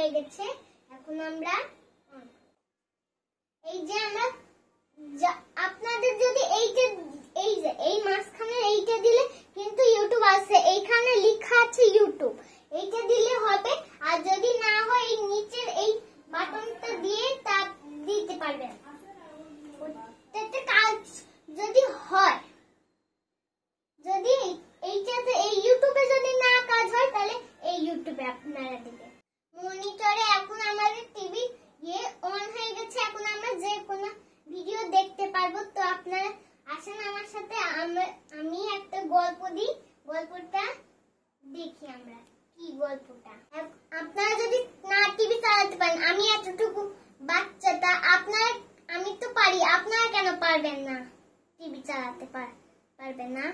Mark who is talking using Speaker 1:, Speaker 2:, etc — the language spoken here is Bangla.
Speaker 1: হয়ে গেছে। এখন আমরা এই যে আমরা আপনাদের যদি এই মাঝখানে এইটা দিলে কিন্তু ইউটিউব আছে, এইখানে লেখা আছে ইউটিউব, এইটা দিলে হবে। আর যদি না হয় এই নিচের এই বাটনটা দিয়ে তা দিতে পারবেন। ওটাতে কাজ যদি হয়, যদি এইটাতে এই ইউটিউবে যদি না কাজ হয় তাহলে এই ইউটিউবে আপনারা দিবেন। মনিটরে এখন আমাদের টিভি অন হয়ে গেছে। এখন আমরা যে কোনো ভিডিও দেখতে পারবো। তো আপনারা আসেন আমার সাথে, আমি একটা গল্প দিই, গল্পটা দেখি আমরা কি গল্পটা। আপনারা যদি না টিভি চালাতে পারেন, আমি এতটুকু বাচ্চাটা, আমি তো পারি, আপনারা কেন পারবেন না? টিভি চালাতে পারবেন না?